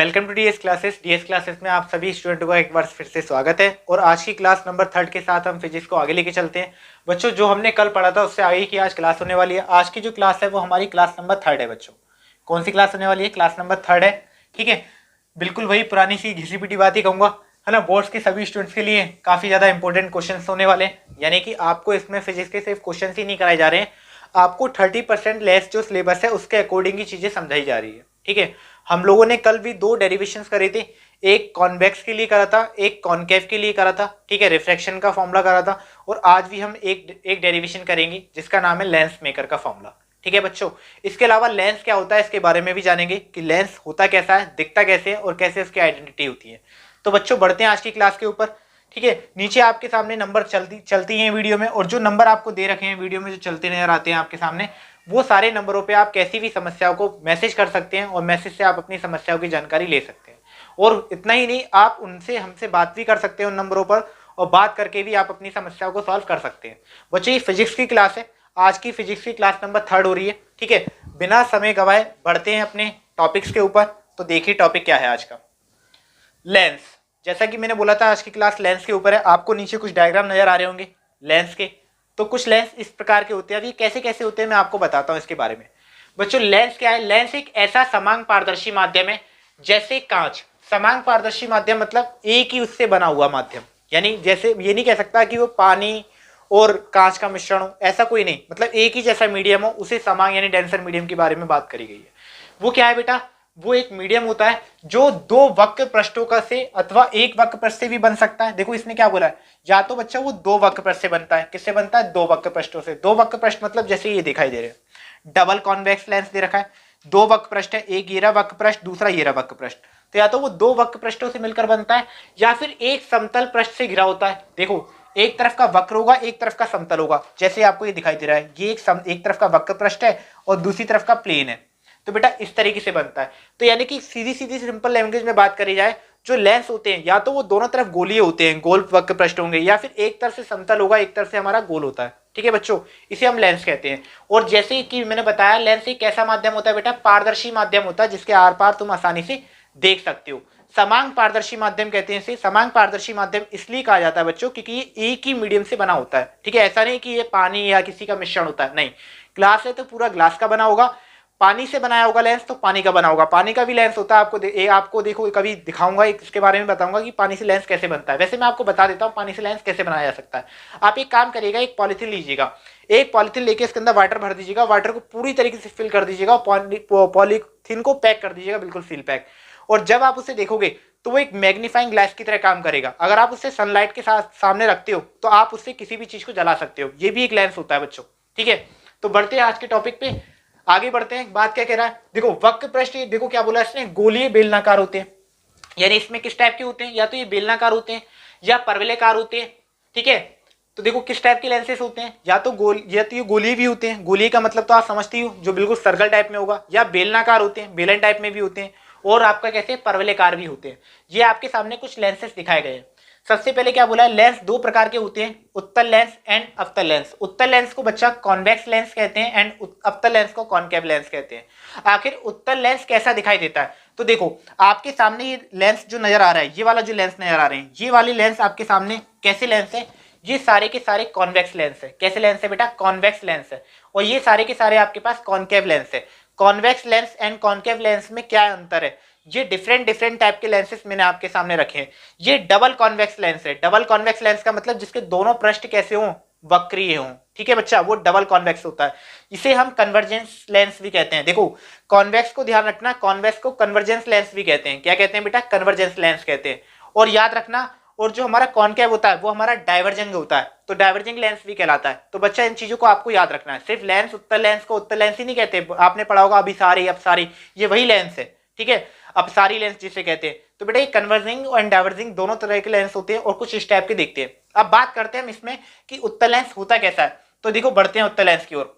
Welcome to DS classes में आप सभी स्टूडेंटों का एक बार फिर से स्वागत है। और आज की क्लास नंबर 3 के साथ हम फिजिक्स को आगे लेके चलते हैं। बच्चों, जो हमने कल पढ़ा था उससे आगे की आज क्लास होने वाली है। आज की जो क्लास है वो हमारी क्लास नंबर 3 है। बच्चों, कौन सी क्लास होने वाली है? क्लास नंबर 3 है। ठीक है, बिल्कुल वही पुरानी सी घिसी पिटी बात ही कहूंगा, है ना। बोर्ड्स के सभी स्टूडेंट्स के लिए काफी ज्यादा इंपॉर्टेंट क्वेश्चन होने वाले हैं। यानी कि आपको इसमें फिजिक्स के सिर्फ क्वेश्चन ही नहीं कराए जा रहे हैं, आपको 30% लेस जो सिलेबस है उसके अकॉर्डिंग ही चीजें समझाई जा रही है। ठीक है, हम लोगों ने कल भी 2 डेरिवेशंस करे थे, एक कॉन्वेक्स के लिए करा था, एक कॉनकेव के लिए करा था। ठीक है, रिफ्रैक्शन का फॉर्मूला करा था। और आज भी हम एक डेरिवेशन करेंगे जिसका नाम है लेंस मेकर का फॉर्मूला। ठीक है बच्चों, इसके अलावा लेंस क्या होता है इसके बारे में भी जानेंगे कि लेंस होता कैसा है, दिखता कैसे है और कैसे उसकी आइडेंटिटी होती है। तो बच्चों बढ़ते हैं आज की क्लास के ऊपर। ठीक है, नीचे आपके सामने नंबर चलती हैं वीडियो में, और जो नंबर आपको दे रखे हैं वीडियो में जो चलते नजर आते हैं आपके सामने, वो सारे नंबरों पे आप कैसी भी समस्याओं को मैसेज कर सकते हैं और मैसेज से आप अपनी समस्याओं की जानकारी ले सकते हैं। और इतना ही नहीं, आप उनसे हमसे बात भी कर सकते हैं उन नंबरों पर, और बात करके भी आप अपनी समस्याओं को सॉल्व कर सकते हैं। बच्चों, ये फिजिक्स की क्लास है, आज की फिजिक्स की क्लास नंबर 3 हो रही है। ठीक है, बिना समय गवाए बढ़ते हैं अपने टॉपिक्स के ऊपर। तो देखिए टॉपिक क्या है आज का, लेंस। जैसा कि मैंने बोला था आज की क्लास लेंस के ऊपर है। आपको नीचे कुछ डायग्राम नजर आ रहे होंगे लेंस के। तो कुछ लेंस इस प्रकार के होते हैं। अभी कैसे कैसे होते हैं मैं आपको बताता हूं इसके बारे में। बच्चों, लेंस क्या है? लेंस एक ऐसा समान पारदर्शी माध्यम है जैसे कांच। समान पारदर्शी माध्यम मतलब एक ही उससे बना हुआ माध्यम। यानी जैसे ये नहीं कह सकता कि वो पानी और कांच का मिश्रण हो, ऐसा कोई नहीं। मतलब एक ही जैसा मीडियम हो, उसे समान यानी डेंसर मीडियम के बारे में बात करी गई है। वो क्या है बेटा? वो एक मीडियम होता है जो 2 वक्र पृष्ठों का से अथवा एक वक्र पृष्ठ से भी बन सकता है। देखो इसने क्या बोला है, या तो बच्चा वो 2 वक्र पृष्ठ से बनता है। किससे बनता है? 2 वक्र पृष्ठों से। 2 वक्र पृष्ठ मतलब जैसे ये दिखाई दे रहे हैं, डबल कॉन्वेक्स लेंस दे रखा है। 2 वक्र पृष्ठ है, एक ये रहा वक्र पृष्ठ, दूसरा ये रहा वक्र पृष्ठ। तो या तो वो 2 वक्र पृष्ठों से मिलकर बनता है, या फिर एक समतल पृष्ठ से घिरा होता है। देखो एक तरफ का वक्र होगा, एक तरफ का समतल होगा। जैसे आपको ये दिखाई दे रहा है, ये एक तरफ का वक्र पृष्ठ है और दूसरी तरफ का प्लेन है। तो बेटा इस तरीके से बनता है। तो यानी कि सीधी सीधी सिंपल लैंग्वेज में बात करी जाए, जो लेंस होते हैं या तो वो दोनों तरफ गोलीय होते हैं, गोल वक्र पृष्ठ होंगे, या फिर एक तरफ से समतल होगा, एक तरफ से हमारा गोल होता है। ठीक है बच्चों, इसे हम लेंस कहते हैं। और जैसे कि मैंने बताया, लेंस एक कैसा माध्यम होता है बेटा? पारदर्शी माध्यम होता है जिसके आर पार तुम आसानी से देख सकते हो। समांग पारदर्शी माध्यम कहते हैं इसे। समांग पारदर्शी माध्यम इसलिए कहा जाता है बच्चों क्योंकि ये एक ही मीडियम से बना होता है। ठीक है, ऐसा नहीं कि ये पानी या किसी का मिश्रण होता है, नहीं। ग्लास है तो पूरा ग्लास का बना होगा, पानी से बनाया होगा लेंस तो पानी का बना होगा। पानी का भी लेंस होता है। आपको देखो कभी दिखाऊंगा, इसके बारे में बताऊंगा कि पानी से लेंस कैसे बनता है। वैसे मैं आपको बता देता हूँ पानी से लेंस कैसे बनाया जा सकता है। आप एक काम करिएगा, एक पॉलिथीन लीजिएगा, एक पॉलिथीन लेके इसके अंदर वाटर भर दीजिएगा, वाटर को पूरी तरीके से फिल कर दीजिएगा, पॉलिथीन को पैक कर दीजिएगा, बिल्कुल सील पैक। और जब आप उसे देखोगे तो वो एक मैग्नीफाइंग ग्लास की तरह काम करेगा। अगर आप उसे सनलाइट के साथ सामने रखते हो तो आप उससे किसी भी चीज को जला सकते हो। ये भी एक लेंस होता है बच्चों। ठीक है, तो बढ़ते हैं आज के टॉपिक पे, आगे बढ़ते हैं। बात क्या कह रहा है? देखो वक्र पृष्ठ, देखो क्या बोला इसने, गोलीय बेलनाकार होते हैं। यानी इसमें किस टाइप के होते हैं? या तो ये बेलनाकार होते हैं या परवलयकार होते हैं। ठीक है, तो देखो किस टाइप के लेंसेस होते हैं, या तो ये गोलीय भी होते हैं। गोलीय का मतलब तो आप समझती हो, जो बिल्कुल सर्कल टाइप में होगा, या बेलनाकार होते हैं, बेलन टाइप में भी होते हैं, और आपका कैसे परवलयकार भी होते हैं। ये आपके सामने कुछ लेंसेस दिखाए गए हैं। सबसे पहले क्या बोला है, लेंस 2 प्रकार के होते हैं, उत्तल लेंस एंड अवतल लेंस। उत्तल लेंस को बच्चा कॉन्वेक्स लेंस कहते हैं एंड अवतल लेंस को कॉनकेव लेंस कहते हैं। आखिर उत्तल लेंस कैसा दिखाई देता है? तो देखो आपके सामने ये लेंस जो नजर आ रहा है, ये वाला जो लेंस नजर आ रहे हैं, ये वाली लेंस आपके सामने कैसे लेंस है? ये सारे के सारे कॉन्वेक्स लेंस है। कैसे लेंस है बेटा? कॉन्वेक्स लेंस है। और ये सारे के सारे आपके पास कॉनकेव लेंस है। Convex lens and concave lens में क्या अंतर है? ये डिफरेंट टाइप के लेंसेस मैंने आपके सामने रखे हैं। ये डबल कॉन्वेक्स लेंस है। डबल कॉन्वेक्स लेंस का मतलब जिसके दोनों पृष्ठ कैसे हों? वक्रीय हों। ठीक है बच्चा, वो डबल कॉन्वेक्स होता है। इसे हम कन्वर्जेंस लेंस भी कहते हैं। देखो कॉन्वेक्स को ध्यान रखना, कॉन्वेक्स को कन्वर्जेंस लेंस भी कहते हैं। क्या कहते हैं बेटा? कन्वर्जेंस लेंस कहते हैं। और याद रखना, और जो हमारा कॉनकेव होता है वो हमारा डाइवर्जिंग होता है, तो डाइवर्जिंग लेंस भी कहलाता है। तो बच्चा इन चीजों को आपको याद रखना है। सिर्फ लेंस, उत्तल लेंस को उत्तल लेंस ही नहीं कहते, आपने पढ़ा होगा अभिसारी, अपसारी, ये वही लेंस है। ठीक है, अपसारी लेंस जिसे कहते हैं। तो बेटा ये कन्वर्जिंग और डाइवर्जिंग दोनों तरह के लेंस होते हैं, और कुछ इस टाइप के देखते हैं। अब बात करते हैं हम इसमें कि उत्तल लेंस होता कैसा है। तो देखो बढ़ते हैं उत्तल लेंस की ओर।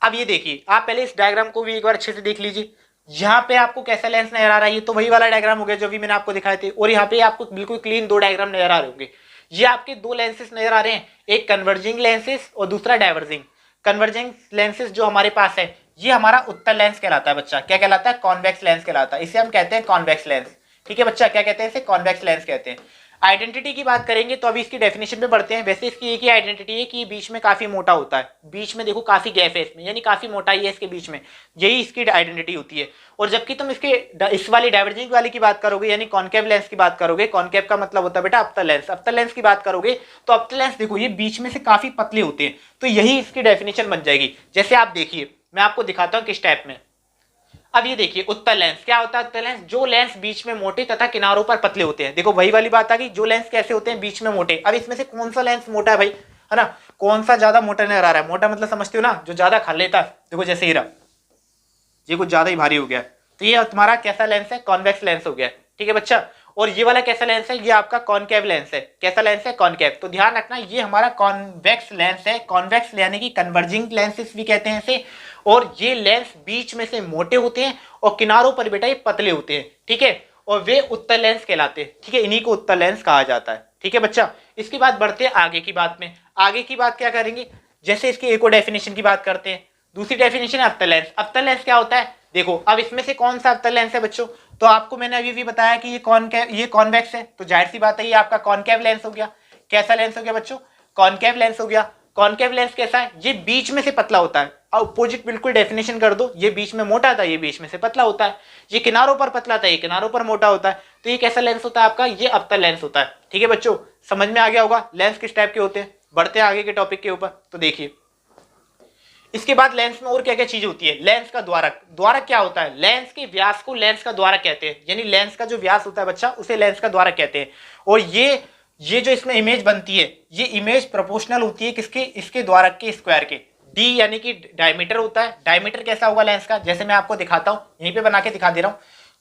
अब ये देखिए, आप पहले इस डायग्राम को भी एक बार अच्छे से देख लीजिए। यहाँ पे आपको कैसा लेंस नजर आ रहा है? ये तो वही वाला डायग्राम हो गया जो भी मैंने आपको दिखाए थे। और यहाँ पे आपको बिल्कुल क्लीन 2 डायग्राम नजर आ रहे होंगे। ये आपके 2 लेंसेस नजर आ रहे हैं, एक कन्वर्जिंग लेंसेस और दूसरा डाइवर्जिंग। कन्वर्जिंग लेंसेस जो हमारे पास है ये हमारा उत्तल लेंस कहलाता है बच्चा। क्या कहलाता है? कॉन्वेक्स लेंस कहलाता है। इसे हम कहते हैं कॉन्वेक्स लेंस। ठीक है बच्चा, क्या कहते हैं? इसे कॉन्वेक्स लेंस कहते हैं। आइडेंटिटी की बात करेंगे तो अभी इसकी डेफिनेशन पे बढ़ते हैं। वैसे इसकी एक ही आइडेंटिटी है कि बीच में काफी मोटा होता है, बीच में देखो काफी गैप है इसमें, यानी काफी मोटाई है इसके बीच में, यही इसकी आइडेंटिटी होती है। और जबकि तुम इसके इस वाली डाइवर्जिंग वाली की बात करोगे, यानी कॉन्केव लेंस की बात करोगे, कॉन्केव का मतलब होता है बेटा अवतल लेंस, अवतल लेंस की बात करोगे तो अवतल लेंस देखो ये बीच में से काफी पतले होते हैं, तो यही इसकी डेफिनेशन बन जाएगी। जैसे आप देखिए, मैं आपको दिखाता हूं किस टाइप में। अब ये देखिए उत्तल लेंस क्या होता है? उत्तल लेंस जो लेंस बीच में मोटे तथा किनारों पर पतले होते हैं। देखो वही वाली बात आ गई, जो लेंस कैसे होते हैं? बीच में मोटे। अब इसमें से कौन सा लेंस मोटा है भाई, है ना? कौन सा ज्यादा मोटा नजर आ रहा है? मोटा मतलब समझते हो ना, जो ज्यादा खा लेता है। देखो जैसे हीरा, ये कुछ ज्यादा ही भारी हो गया, तो ये तुम्हारा कैसा लेंस है? कॉन्वेक्स लेंस हो गया। ठीक है बच्चा। और ये वाला कैसा लेंस है? ये आपका कॉनकेव लेंस है। कैसा लेंस है? कॉनकेव। तो ध्यान रखना ये हमारा कॉन्वेक्स लेंस है। कॉन्वेक्स यानी कि कन्वर्जिंग लेंसेस भी कहते हैं इसे। और ये लेंस बीच में से मोटे होते हैं और किनारों पर बेटा ये पतले होते हैं। ठीक है, और वे उत्तल लेंस कहलाते हैं। ठीक है, इन्हीं को उत्तल लेंस कहा जाता है। ठीक है बच्चा। इसके बाद बढ़ते हैं आगे की बात में। आगे की बात क्या करेंगे? जैसे इसकी एक और डेफिनेशन की बात करते हैं। दूसरी डेफिनेशन है अवतल लेंस। अवतल लेंस क्या होता है? देखो अब इसमें से कौन सा अवतल लेंस है बच्चों? तो आपको मैंने अभी भी बताया कि ये कॉन्वेक्स है, तो जाहिर सी बात है ये आपका कॉनकेव लेंस हो गया। कैसा लेंस हो गया बच्चों? कॉनकेव लेंस हो गया। कॉनकेव लेंस कैसा है? ये बीच में से पतला होता है। अपोजिट बिल्कुल डेफिनेशन कर दो, ये बीच में मोटा था, ये बीच में से पतला होता है। ये किनारों पर पतला था, ये किनारों पर मोटा होता है। तो ये कैसा लेंस होता है आपका? ये अवतल लेंस होता है। ठीक है बच्चों, समझ में आ गया होगा लेंस किस टाइप के होते हैं। बढ़ते हैं आगे के टॉपिक के ऊपर। तो देखिए इसके बाद लेंस में और क्या क्या चीज होती है। लेंस का द्वारक। द्वारक क्या होता है? लेंस के व्यास को लेंस का द्वारक कहते हैं, यानी लेंस का जो व्यास होता है बच्चा उसे लेंस का द्वारक कहते हैं। और ये जो इसमें इमेज बनती है, ये इमेज प्रोपोर्शनल होती है किसके? इसके द्वारक के स्क्वायर के। डी यानी कि डायमीटर होता है। डायमीटर कैसा होगा लेंस का? जैसे मैं आपको दिखाता हूं, यहीं पे बना के दिखा दे रहा हूं।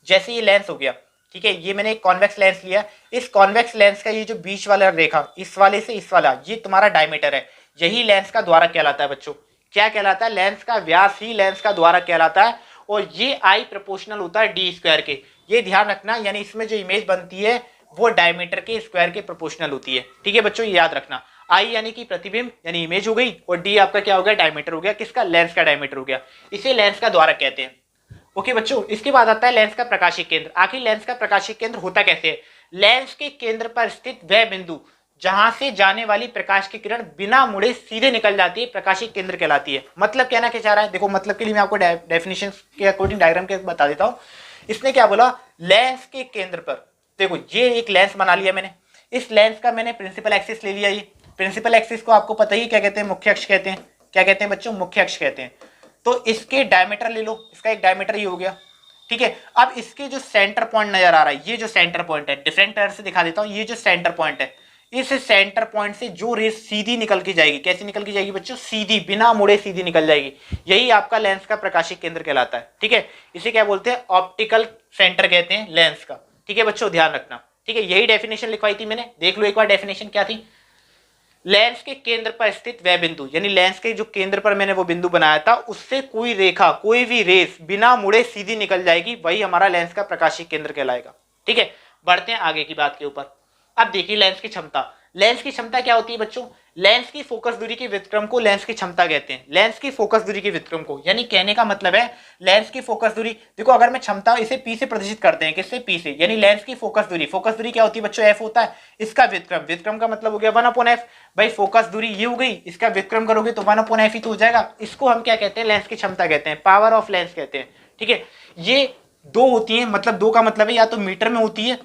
जैसे ये लेंस हो गया, ठीक है, ये मैंने एक कॉन्वेक्स लेंस लिया। इस कॉन्वेक्स लेंस का ये जो बीच वाला रेखा, इस वाले से इस वाला, ये तुम्हारा डायमीटर है। यही लेंस का द्वारक कहलाता है बच्चों। क्या कहलाता है? लेंस का व्यास ही लेंस का द्वारक कहलाता है। और ये आई प्रोपोर्शनल होता है डी स्क्वायर के। ये ध्यान रखना, यानी इसमें जो इमेज बनती है वो डायमीटर के स्क्वायर के प्रोपोर्शनल होती है। ठीक है बच्चों, ये याद रखना। आई यानी कि प्रतिबिंब यानी इमेज हो गई, और डी आपका क्या हो गया? डायमीटर हो गया। किसका? लेंस का डायमीटर हो गया। इसे लेंस का द्वारक कहते हैं। ओके बच्चों, इसके बाद आता है लेंस का प्रकाशिक केंद्र। आखिर लेंस का प्रकाशिक केंद्र होता कैसे है? लेंस के केंद्र पर स्थित वह बिंदु जहां से जाने वाली प्रकाश की किरण बिना मुड़े सीधे निकल जाती है, प्रकाशिक केंद्र कहलाती है। मतलब कहना क्या चाह रहा है? देखो मतलब के लिए मैं आपको डेफिनेशन के अकॉर्डिंग डायग्राम के बता देता हूं। इसने क्या बोला? लेंस के केंद्र पर देखो ये एक लेंस बना लिया मैंने। इस लेंस का मैंने प्रिंसिपल एक्सिस ले लिया। ये प्रिंसिपल एक्सिस को आपको पता ही क्या कहते हैं? मुख्य अक्ष कहते हैं। क्या कहते हैं बच्चों? मुख्य अक्ष कहते हैं। तो इसके डायमीटर ले लो, इसका एक डायमीटर ये हो गया। ठीक है, अब इसके जो सेंटर पॉइंट नजर आ रहा है, ये जो सेंटर पॉइंट है, डिफरेंट कलर से दिखा देता हूं। ये जो सेंटर पॉइंट है, इस सेंटर पॉइंट से जो रेस सीधी निकल के जाएगी, कैसी निकल के जाएगी बच्चों? सीधी, बिना मुड़े सीधी निकल जाएगी। यही आपका लेंस का प्रकाशिक केंद्र कहलाता है। ठीक है, इसे क्या बोलते हैं? ऑप्टिकल सेंटर कहते हैं लेंस का। ठीक है बच्चों, ध्यान रखना। ठीक है, यही डेफिनेशन लिखवाई थी मैंने, देख लो एक बार डेफिनेशन क्या थी। लेंस के केंद्र पर स्थित वह बिंदु, यानी लेंस के जो केंद्र पर मैंने वो बिंदु बनाया था, उससे कोई रेखा, कोई भी रेस बिना मुड़े सीधी निकल जाएगी, वही हमारा लेंस का प्रकाशिक केंद्र कहलाएगा। ठीक है, बढ़ते हैं आगे की बात के ऊपर। अब देखिए लेंस की क्षमता। लेंस की क्षमता क्या होती है बच्चों? लेंस की फोकस दूरी के व्युत्क्रम को लेंस की क्षमता कहते हैं। लेंस की फोकस दूरी के व्युत्क्रम को, यानी कहने का मतलब है लेंस की फोकस दूरी। देखो अगर मैं क्षमता इसे पी से प्रदर्शित करते हैं, किससे? पी से, यानी लेंस की फोकस दूरी। फोकस दूरी क्या होती है बच्चों? एफ होता है। इसका व्युत्क्रम, व्युत्क्रम का मतलब हो गया 1/f। भाई फोकस दूरी ये हो गई, इसका व्युत्क्रम करोगे तो 1/f ही तो हो जाएगा। इसको हम क्या कहते हैं? लेंस की क्षमता कहते हैं, पावर ऑफ लेंस कहते हैं। ठीक है, ये दो होती है, मतलब दो का मतलब है या तो मीटर में होती है।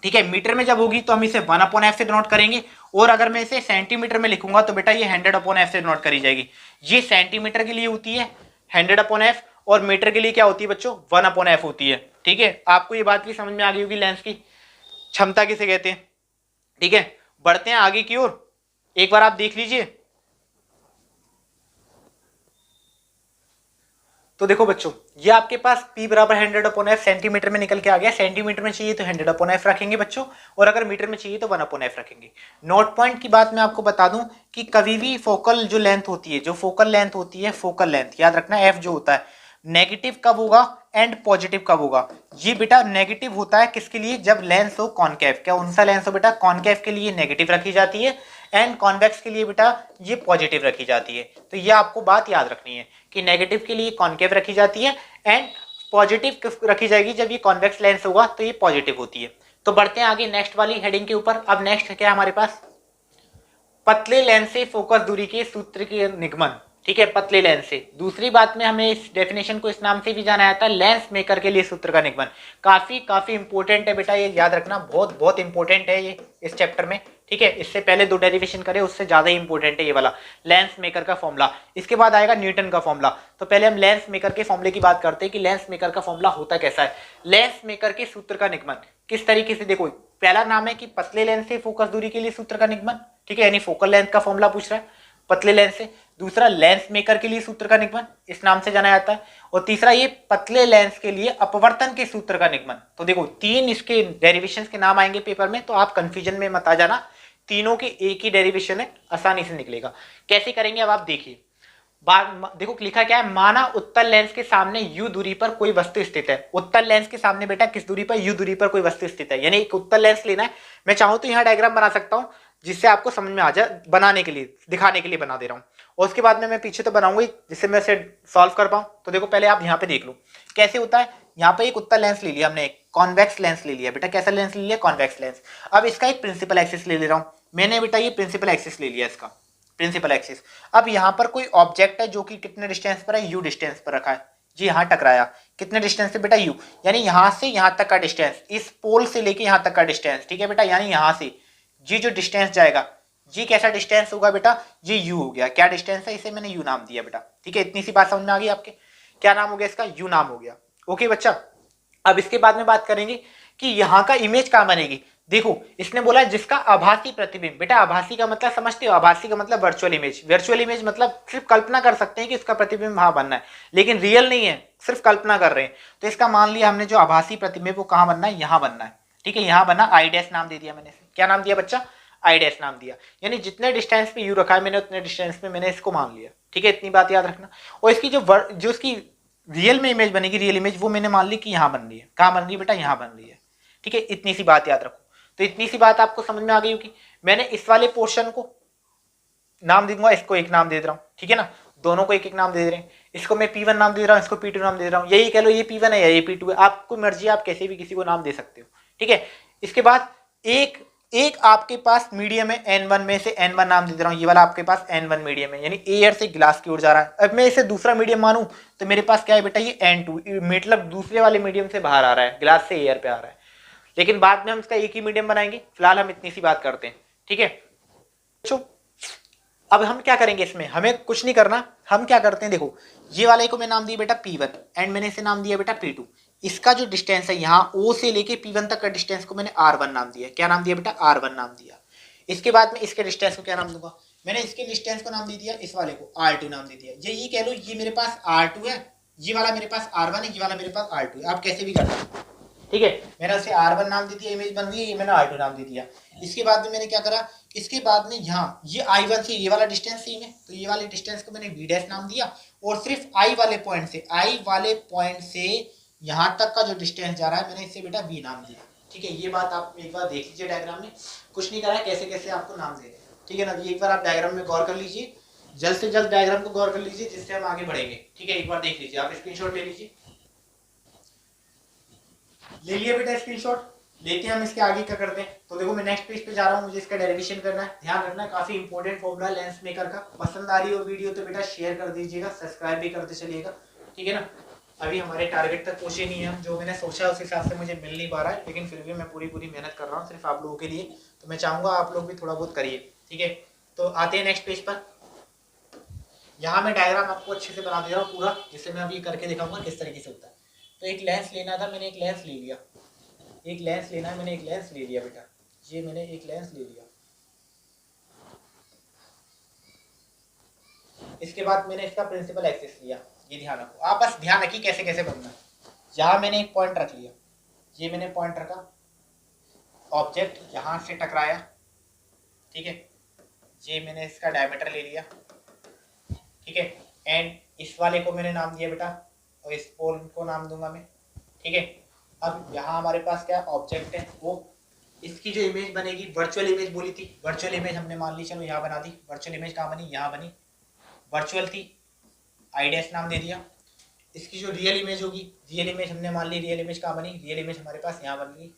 ठीक है, मीटर में जब होगी तो हम इसे 1/f से डिनोट करेंगे, और अगर मैं इसे सेंटीमीटर में लिखूंगा तो बेटा ये 100/f से डिनोट करी जाएगी। ये सेंटीमीटर के लिए होती है 100/f, और मीटर के लिए क्या होती है बच्चों? 1/f होती है। ठीक है, आपको ये बात भी समझ में आ गई होगी लेंस की क्षमता किसे कहते हैं। ठीक है, बढ़ते हैं आगे की ओर। एक बार आप देख लीजिए। तो देखो बच्चों, ये आपके पास P बराबर 100/f सेंटीमीटर में निकल के आ गया। सेंटीमीटर में चाहिए तो 100/f रखेंगे बच्चों, और अगर मीटर में चाहिए तो 1/f रखेंगे। नोट पॉइंट की बात मैं आपको बता दूं कि कभी भी फोकल जो लेंथ होती है, जो फोकल लेंथ होती है, फोकल लेंथ याद रखना, F जो होता है, नेगेटिव कब होगा? एंड पॉजिटिव कब होगा? ये बेटा नेगेटिव होता है किसके लिए? जब लेंस हो कॉनकेव। क्या कौन सा लेंस हो बेटा? कॉनकेव के लिए नेगेटिव रखी जाती है एंड कॉन्वेक्स के लिए बेटा ये पॉजिटिव रखी जाती है। तो ये आपको बात याद रखनी है कि नेगेटिव के लिए कॉनकेव रखी जाती है एंड पॉजिटिव रखी जाएगी जब ये कॉन्वेक्स लेंस होगा तो ये पॉजिटिव होती है। तो बढ़ते हैं आगे नेक्स्ट वाली हेडिंग के ऊपर। अब नेक्स्ट क्या है हमारे पास? पतले लेंस से फोकस दूरी के सूत्र के निगमन। ठीक है, पतले लेंस से। दूसरी बात में हमें इस डेफिनेशन को इस नाम से भी जाना जाता है, लेंस मेकर के लिए सूत्र का निगमन। काफी इंपॉर्टेंट है बेटा, ये याद रखना, बहुत इंपॉर्टेंट है ये इस चैप्टर में। ठीक है, इससे पहले 2 डेरिवेशन करे उससे ज्यादा इंपॉर्टेंट है ये वाला लेंस मेकर का फॉर्मूला। इसके बाद आएगा न्यूटन का फॉर्मूला। तो पहले हम लेंस मेकर के फॉर्मूले की बात करते हैं कि लेंस मेकर का फॉर्मूला होता कैसा है। लेंस मेकर के सूत्र का निगमन किस तरीके से, देखो पहला नाम है कि पतले लेंस से फोकस दूरी के लिए सूत्र का निगमन। ठीक है, यानी फोकल लेंथ का फॉर्मूला पूछ रहा है पतले लेंस से। दूसरा लेंस मेकर के लिए सूत्र का निगमन, इस नाम से जाना जाता है। और तीसरा ये पतले लेंस के लिए अपवर्तन के सूत्र का निगमन। तो देखो 3 इसके डेरिवेशंस के नाम आएंगे पेपर में, तो आप कंफ्यूजन में मत आ जाना, तीनों के एक ही डेरिवेशन है, आसानी से निकलेगा। कैसे करेंगे अब आप देखिए। देखो लिखा क्या है, माना उत्तल लेंस के सामने u दूरी पर कोई वस्तु स्थित है। उत्तल लेंस के सामने बेटा किस दूरी पर? u दूरी पर कोई वस्तु स्थित है, यानी एक उत्तल लेंस लेना है। मैं चाहूं तो यहाँ डायग्राम बना सकता हूं जिससे आपको समझ में आ जाए, बनाने के लिए, दिखाने के लिए बना दे रहा हूं। और उसके बाद में मैं पीछे तो बनाऊंगा जिससे मैं इसे सॉल्व कर पाऊं। तो देखो पहले आप यहाँ पे देख लो कैसे होता है। यहाँ पे एक उत्तल लेंस ले लिया हमने, एक कॉन्वेक्स लेंस ले लिया बेटा। कैसा लेंस ले लिया? Convex lens. अब इसका एक प्रिंसिपल एक्सिस ले रहा हूं मैंने बेटा, ये प्रिंसिपल एक्सिस ले लिया इसका, प्रिंसिपल एक्सिस। अब यहाँ पर कोई ऑब्जेक्ट है जो कि कितने डिस्टेंस पर है? u डिस्टेंस पर रखा है जी। यहाँ टकराया कितने डिस्टेंस से बेटा? u, यानी यहाँ से यहाँ तक का डिस्टेंस, इस पोल से लेके यहाँ तक का डिस्टेंस। ठीक है बेटा, यानी यहाँ से जी जो डिस्टेंस जाएगा, जी कैसा डिस्टेंस होगा बेटा? जी u हो गया। क्या डिस्टेंस है? इसे मैंने u नाम दिया बेटा। ठीक है, इतनी सी बात समझ में आ गई आपके? क्या नाम हो गया इसका? u नाम हो गया। ओके बच्चा, अब इसके बाद में बात करेंगे कि यहाँ का इमेज कहाँ बनेगी। देखो इसने बोला जिसका आभासी प्रतिबिंब। बेटा आभासी का मतलब समझते हो? आभासी का मतलब वर्चुअल इमेज। वर्चुअल इमेज मतलब सिर्फ कल्पना कर सकते हैं कि इसका प्रतिबिंब वहां बनना है, लेकिन रियल नहीं है, सिर्फ कल्पना कर रहे हैं। तो इसका मान लिया हमने जो आभासी प्रतिबिंब वो कहाँ बनना है? यहाँ बनना है। ठीक है, यहाँ बना, आई डैश नाम दे दिया मैंने। क्या नाम दिया बच्चा? आई डैश नाम दिया। यानी जितने डिस्टेंस पे यू रखा है मैंने उतने डिस्टेंस पे मैंने इसको मान लिया। ठीक है, इतनी बात याद रखना। और इसकी जो इसकी रियल में इमेज बनेगी, रियल इमेज, वो मैंने मान ली कि यहाँ बन रही है। कहाँ बन रही है बेटा? यहाँ बन रही है। ठीक है, इतनी सी बात याद रखो। तो इतनी सी बात आपको समझ में आ गई होगी। मैंने इस वाले पोर्शन को नाम दे दूंगा, इसको एक नाम दे रहा हूँ। ठीक है ना, दोनों को एक एक नाम दे रहे हैं। इसको मैं P1 नाम दे रहा हूँ, इसको P2 नाम दे रहा हूँ। यही कह लो ये P1 है या ये P2 है, आपको मर्जी, आप कैसे भी किसी को नाम दे सकते हो। ठीक है, इसके बाद एक आपके पास मीडियम है N1 में से N1 नाम दे रहा हूँ। ये वाला आपके पास N1 मीडियम है, यानी एयर से गिलास की ओर जा रहा है। अब मैं इसे दूसरा मीडियम मानूं तो मेरे पास क्या है बेटा? ये N2, मतलब दूसरे वाले मीडियम से बाहर आ रहा है, गिलास से एयर पे आ रहा है। लेकिन बाद में हम इसका एक ही मीडियम बनाएंगे, फिलहाल हम इतनी सी बात करते हैं। ठीक है, अब हम क्या करेंगे इसमें? हमें कुछ नहीं करना, हम क्या करते हैं देखो, ये वाले को मैं नाम दिया बेटा P1 एंड मैंने इसे नाम दिया बेटा P2। इसका जो डिस्टेंस है यहाँ O से लेके P1 तक का डिस्टेंस को मैंने R1 नाम दिया। क्या नाम दिया बेटा? R1 नाम दिया। इसके बाद में इसके डिस्टेंस को क्या नाम दूंगा? मैंने इसके डिस्टेंस को नाम दे दिया, इस वाले को R2 नाम दे दिया। ये कह लो ये मेरे पास R2 है, ये वाला मेरे पास R1 है, ये वाला मेरे पास R2 है। आप कैसे भी कर सकते। ठीक है, मैंने उसे R1 नाम दे दिया, इमेज बन गई, ये मैंने R2 नाम दे दिया। इसके बाद में मैंने क्या करा, इसके बाद में यहाँ ये I1 से ये वाला डिस्टेंस सेम है, तो ये वाले डिस्टेंस को मैंने V डैश नाम दिया। और सिर्फ I वाले पॉइंट से यहाँ तक का जो डिस्टेंस जा रहा है मैंने इसे बेटा V नाम दिया। ठीक है, ये बात आप एक बार देख लीजिए डायग्राम में, कुछ नहीं करा है, कैसे कैसे आपको नाम दे रहे हैं। ठीक है ना, एक बार आप डायग्राम में गौर कर लीजिए, जल्द से जल्द डायग्राम को गौर कर लीजिए जिससे हम आगे बढ़ेंगे। ठीक है, एक बार देख लीजिए, आप स्क्रीनशॉट ले लीजिए। ले लिए बेटा स्क्रीनशॉट, लेते हैं हम इसके आगे क्या करते हैं। तो देखो मैं नेक्स्ट पेज पे जा रहा हूँ, मुझे इसका डेरिवेशन करना है, ध्यान रखना है, काफी इंपॉर्टेंट फॉर्मूला लेंस मेकर का। पसंद आ रही हो वीडियो तो बेटा शेयर कर दीजिएगा, सब्सक्राइब भी करते चलिएगा। ठीक है ना, अभी हमारे टारगेट तक पहुंचे नहीं है, जो मैंने सोचा उस हिसाब से मुझे मिल नहीं पा रहा है, लेकिन फिर भी मैं पूरी मेहनत कर रहा हूँ सिर्फ आप लोगों के लिए। तो मैं चाहूंगा आप लोग भी थोड़ा बहुत करिए। ठीक है, तो आते हैं नेक्स्ट पेज पर। यहाँ मैं डायग्राम आपको अच्छे से बना दे रहा हूँ पूरा, जिससे मैं अभी करके दिखाऊंगा किस तरीके से होता है। तो एक लेंस लेना था, मैंने एक लेंस ले लिया, एक लेंस लेना है, मैंने एक लेंस ले लिया बेटा, ये मैंने एक लेंस ले लिया। इसके बाद मैंने इसका प्रिंसिपल एक्सिस लिया, ये ध्यान रखो, आप बस ध्यान रखिए कैसे कैसे बनना है। यहाँ मैंने एक पॉइंट रख लिया, ये मैंने पॉइंट रखा, ऑब्जेक्ट यहाँ से टकराया। ठीक है, ये मैंने इसका डायमीटर ले लिया। ठीक है, एंड इस वाले को मैंने नाम दिया बेटा और इस पोल को नाम दूंगा मैं, ठीक है। अब यहाँ हमारे पास क्या ऑब्जेक्ट है, वो इसकी जो इमेज बनेगी, वर्चुअल इमेज बोली थी, वर्चुअल इमेज हमने मान ली, चलो यहाँ बना दी। वर्चुअल इमेज कहाँ बनी, यहाँ बनी, वर्चुअल थी, आई डैश नाम दे दिया। इसकी जो रियल इमेज होगी, रियल इमेज हमने मान ली, रियल इमेज कहाँ बनी, रियल इमेज हमारे पास यहाँ बन गई,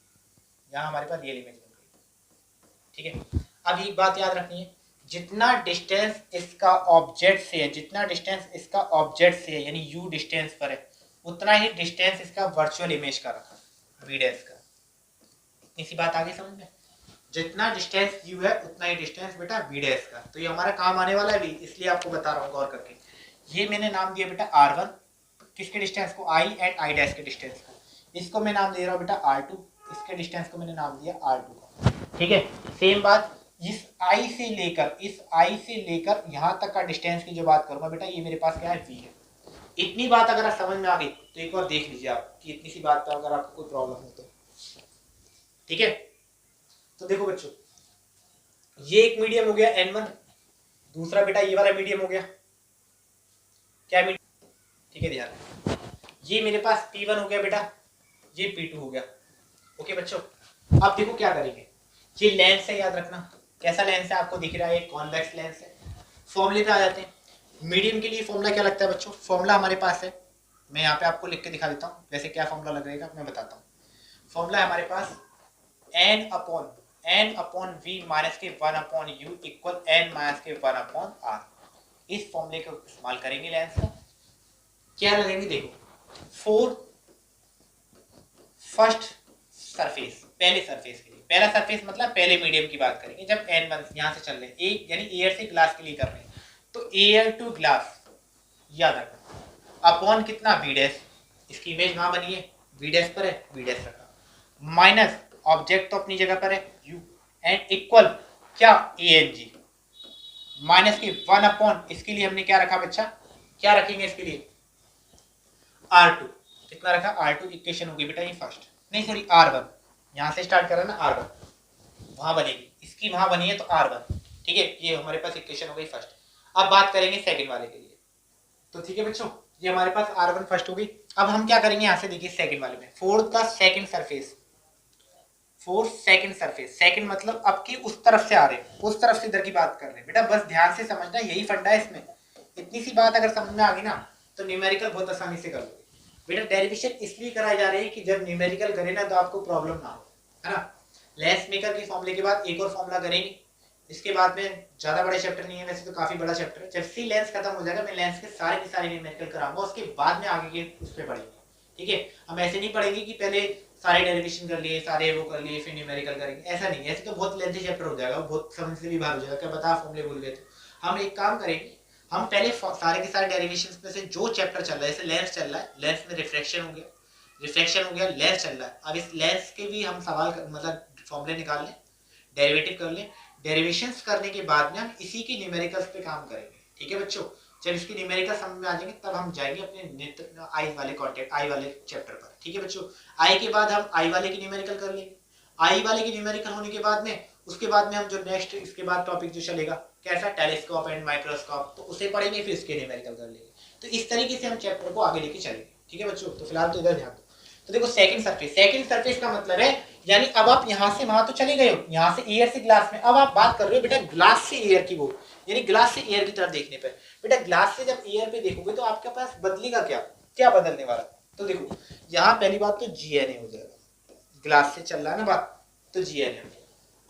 यहाँ हमारे पास रियल इमेज बन गई, ठीक है। अब एक बात याद रखनी है, जितना डिस्टेंस इसका ऑब्जेक्ट से है, जितना डिस्टेंस इसका ऑब्जेक्ट से है, यानी यू डिस्टेंस पर है, उतना ही डिस्टेंस इसका वर्चुअल इमेज का रखा, वी डैश का। इतनी सी बात आगे समझ में, जितना डिस्टेंस यू है उतना ही डिस्टेंस बेटा वी डैश का। तो ये हमारा काम आने वाला है भी, इसलिए आपको बता रहा हूँ गौर करके। ये मैंने नाम दिया बेटा R1, किसके डिस्टेंस को, I एंड I डैश के डिस्टेंस को। इसको मैं नाम दे रहा हूँ बेटा R2, इसके डिस्टेंस को मैंने नाम दिया R2 का, ठीक है। सेम बात इस I से लेकर यहाँ तक का डिस्टेंस की जो बात करूंगा बेटा, ये मेरे पास क्या है, V है। इतनी बात अगर आप समझ में आ गई तो एक बार देख लीजिए आप कि इतनी सी बात पर अगर आपको कोई प्रॉब्लम हो तो, ठीक है। तो देखो बच्चों, ये एक मीडियम हो गया N1, दूसरा बेटा ये वाला मीडियम हो गया, क्या मीडियम, ठीक है ध्यान, ये मेरे पास P1 हो गया बेटा, ये P2 हो गया, ओके बच्चों। अब देखो क्या करेंगे, ये लेंस है, याद रखना कैसा लेंस है, आपको दिख रहा है, एक कॉन्वेक्स लेंस है। फॉर्मूले पे आ जाते हैं। मीडियम के लिए फॉर्मूला क्या लगता है बच्चों, फॉर्मूला हमारे पास है, मैं यहाँ पे आपको लिख के दिखा देता हूँ, वैसे क्या फॉर्मूला लगेगा मैं बताता हूँ। फॉर्मूला है हमारे पास n अपॉन v माइनस के 1 upon u equal n minus के 1 अपॉन r। इस फॉर्मूले का इस्तेमाल करेंगे लेंस का, क्या लगेंगे देखो, फोर फर्स्ट सरफेस, पहले सरफेस के लिए, पहला सरफेस मतलब पहले मीडियम की बात करेंगे, जब n1 यहाँ से चल रहे हैं, एक यानी एयर से ग्लास के लिए कर रहे हैं, तो एयर टू ग्लास याद रखना, अपॉन कितना वी डैश, इसकी इमेज वहां बनी है, वी डैश पर है, वी डैश रखा, माइनस ऑब्जेक्ट तो अपनी जगह पर है u, एंड इक्वल क्या ANG, माइनस के 1 अपॉन, इसके लिए हमने क्या रखा बच्चा, क्या रखेंगे इसके लिए R2, कितना रखा R2, इक्वेशन होगी बेटा ये फर्स्ट, नहीं सॉरी R1, यहाँ से स्टार्ट कर रहा है ना, R1 वहां बनेगी, इसकी वहां बनी है तो R1, ठीक है। ये हमारे पास इक्वेशन हो गई फर्स्ट। अब बात करेंगे सेकंड वाले के लिए, तो ठीक है बच्चों, ये हमारे पास R1 फर्स्ट हो गई। अब हम क्या करेंगे, यहाँ से देखिए सेकंड वाले में, फोर्थ का second surface, fourth second surface, second मतलब अब की उस तरफ से आ रहे हैं, उस तरफ से इधर की बात कर रहे हैं बेटा, बस ध्यान से समझना, यही फंडा है इसमें। इतनी सी बात अगर समझ में आ गई ना तो न्यूमेरिकल बहुत आसानी से कर लोगे बेटा। डेरिवेशन इसलिए कराई जा रही है कि जब न्यूमेरिकल करें ना तो आपको प्रॉब्लम ना हो, है ना। लेंस मेकर के फॉर्मूले के बाद एक और फॉर्मूला करेंगे, इसके बाद में ज्यादा बड़ा चैप्टर नहीं है, वैसे तो काफी बड़ा चैप्टर है। जब सी लेंस खत्म हो जाएगा मैं लेंस के सारे न्यूमेरिकल कराऊंगा, उसके बाद में आगे के उस पर पढ़ेंगे, ठीक है। हम ऐसे नहीं पढ़ेंगे कि पहले सारे डेरिवेशन कर लिए, सारे वो कर लिए, फिर न्यूमेरिकल करेंगे, ऐसा नहीं। ऐसे तो बहुत लेंथी चैप्टर हो जाएगा, बहुत समझ से भी बाहर हो जाएगा, क्या बता फॉर्मूले भूल गए। तो हम एक काम करेंगे, हम पहले सारे के सारे डेरिवेशंस में से जो चैप्टर चल रहा है, जैसे लेंस चल रहा है, लेंस में रिफ्रैक्शन हो गया, रिफ्लेक्शन हो गया, लेंस चल रहा है, अब इस लेंस के भी हम सवाल मतलब फॉर्मूले निकाल लें, डेरिवेटिव कर लें, डेरिवेशंस करने के बाद में हम इसी की न्यूमेरिकल्स पे काम करेंगे, ठीक है बच्चों। जब इसकी न्यूमेरिकल समझ में आ जाएंगे तब हम जाएंगे अपने आई वाले कॉन्टेक्ट, आई वाले चैप्टर पर, ठीक है बच्चों। आई के बाद हम आई वाले की न्यूमेरिकल कर लेंगे, आई वाले की न्यूमेरिकल होने के बाद में उसके बाद में हम जो नेक्स्ट इसके बाद टॉपिक जो चलेगा कैसा, टेलीस्कोप एंड माइक्रोस्कोप, तो उसे पढ़ेंगे, फिर इसके न्यूमेरिकल कर लेंगे। तो इस तरीके से हम चैप्टर को आगे लेके चलेंगे, ठीक है बच्चों। तो फिलहाल तो इधर ध्यान दो। तो देखो सेकंड सरफेस, सेकंड सरफेस का मतलब है यानी अब आप यहाँ से वहां तो चले गए हो, यहाँ से एयर से ग्लास में, अब आप बात कर रहे हो बेटा ग्लास से एयर की, वो यानी ग्लास से एयर की तरफ देखने पर। बेटा ग्लास से जब एयर पे देखोगे तो आपके पास बदलेगा क्या, क्या बदलने वाला, तो देखो यहाँ पहली बात तो GNA हो जाएगा, ग्लास से चल रहा है ना बात, तो GNA।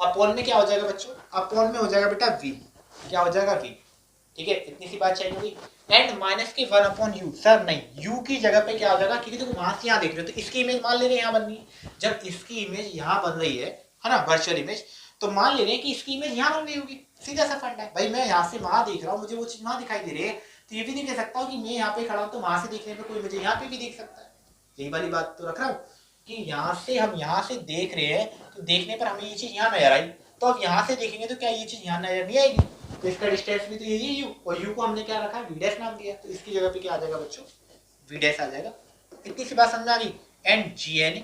अपॉन में क्या हो जाएगा बच्चों, अपॉन में हो जाएगा बेटा V, क्या हो जाएगा V, ठीक है। इतनी सी बात चाहिए होगी। एंड माइनस के 1 अपॉन यू, सर नहीं यू की जगह पे क्या हो जाएगा, क्योंकि देखो वहां से यहाँ देख रहे हो तो इसकी इमेज मान ले रहे हैं यहाँ बन रही है, जब इसकी इमेज यहाँ बन रही है ना वर्चुअल इमेज, तो मान ले रहे हैं कि इसकी इमेज यहाँ बन रही होगी, सीधा सा फंडा है भाई। मैं यहाँ से वहां देख रहा हूँ, मुझे वो चीज वहां दिखाई दे रही है, तो ये भी नहीं कह सकता कि मैं यहाँ पे खड़ा हूँ तो वहां से देखने पर कोई मुझे यहाँ पे भी देख सकता है। यही वाली बात तो रख रहा हूँ कि यहाँ से हम यहाँ से देख रहे हैं, तो देखने पर हमें ये चीज यहाँ नजर आई, तो अब यहाँ से देखेंगे तो क्या ये चीज यहाँ नजर नहीं आएगी, तो इसका डिस्टेंस भी तो यही है u, और u को हमने क्या रखा वी डैश नाम दिया, तो इसकी जगह पे क्या आ जाएगा बच्चों, वी डैश आ जाएगा। इतनी सी बात समझ आ गई। एंड GNA